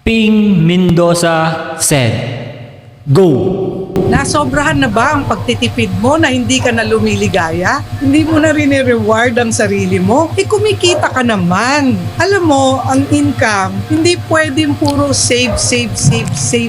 Ping Mendoza said, "Go!" Nasobrahan na ba ang pagtitipid mo na hindi ka na lumiligaya? Hindi mo na rin-reward ang sarili mo? Kumikita ka naman. Alam mo, ang income, hindi pwedeng puro save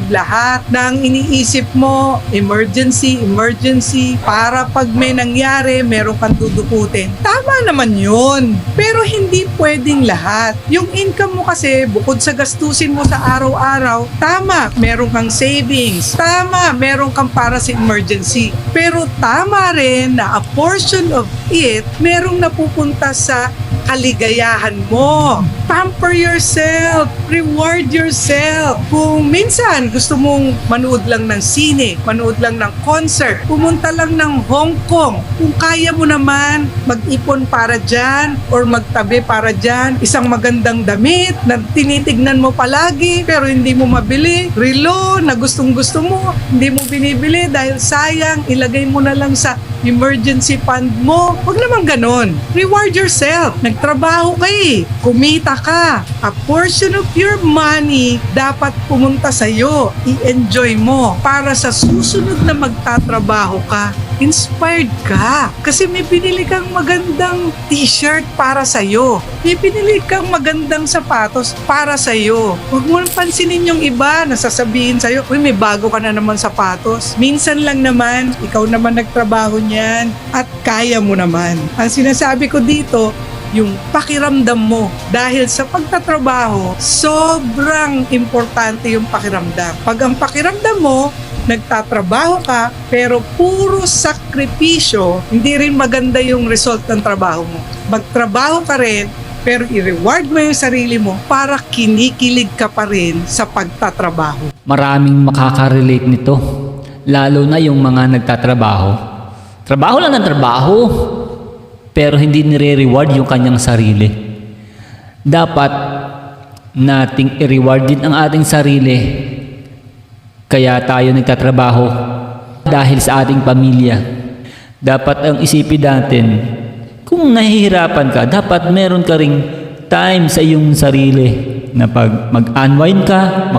lahat. Na ang iniisip mo, emergency, para pag may nangyari, meron kang dudukutin. Tama naman yun. Pero hindi pwedeng lahat. Yung income mo kasi, bukod sa gastusin mo sa araw-araw, tama, meron kang savings. Tama, meron kang para sa emergency. Pero tama rin na a portion of it merong napupunta sa kaligayahan mo. Pamper yourself. Reward yourself. Kung minsan gusto mong manood lang ng sine, manood lang ng concert, pumunta lang ng Hong Kong. Kung kaya mo naman, mag-ipon para dyan or magtabi para dyan. Isang magandang damit na tinitignan mo palagi pero hindi mo mabili. Relo na gustong-gusto mo, hindi mo binibili dahil sayang, ilagay mo na lang sa emergency fund mo. Huwag naman ganon. Reward yourself. Nagtrabaho ka kumita ka. A portion of your money dapat pumunta sa'yo. I-enjoy mo para sa susunod na magtatrabaho ka. Inspired ka. Kasi may binili kang magandang t-shirt para sa'yo. May binili kang magandang sapatos para sa'yo. Huwag mo nang pansinin yung iba na sasabihin sa'yo, uy, may bago ka na naman sapatos. Minsan lang naman, ikaw naman nagtrabaho niyan at kaya mo naman. Ang sinasabi ko dito, yung pakiramdam mo. Dahil sa pagtatrabaho, sobrang importante yung pakiramdam. Pag ang pakiramdam mo, nagtatrabaho ka, pero puro sakripisyo, hindi rin maganda yung result ng trabaho mo. Magtrabaho ka rin, pero i-reward mo yung sarili mo para kinikilig ka pa rin sa pagtatrabaho. Maraming makaka-relate nito, lalo na yung mga nagtatrabaho. Trabaho lang ng trabaho, pero hindi nire-reward yung kanyang sarili. Dapat nating i-reward din ang ating sarili. Kaya tayo nagtatrabaho dahil sa ating pamilya. Dapat ang isipin natin, kung nahihirapan ka, dapat meron ka ring time sa iyong sarili na pag mag-unwind ka,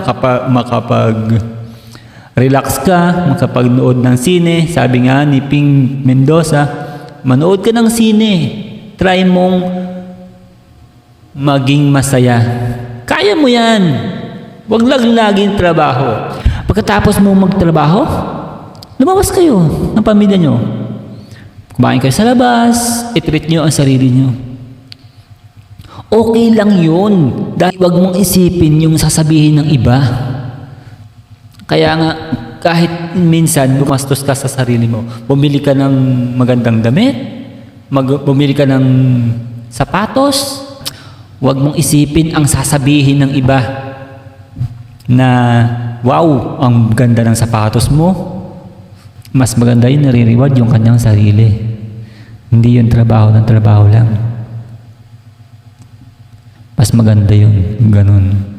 makapag-relax ka, makapag-nood ng sine. Sabi nga ni Ping Mendoza, manood ka ng sine. Try mong maging masaya. Kaya mo yan. Huwag lang laging trabaho. Pagkatapos mo magtrabaho, lumabas kayo ng pamilya nyo. Kumain kayo sa labas, i-treat nyo ang sarili nyo. Okay lang yun. Dahil huwag mong isipin yung sasabihin ng iba. Kaya nga, kahit minsan gumastos ka sa sarili mo, bumili ka ng magandang damit, bumili ka ng sapatos, huwag mong isipin ang sasabihin ng iba na, wow, ang ganda ng sapatos mo. Mas maganda yun, nare-reward yung kanyang sarili. Hindi yung trabaho ng trabaho lang. Mas maganda yun, ganun.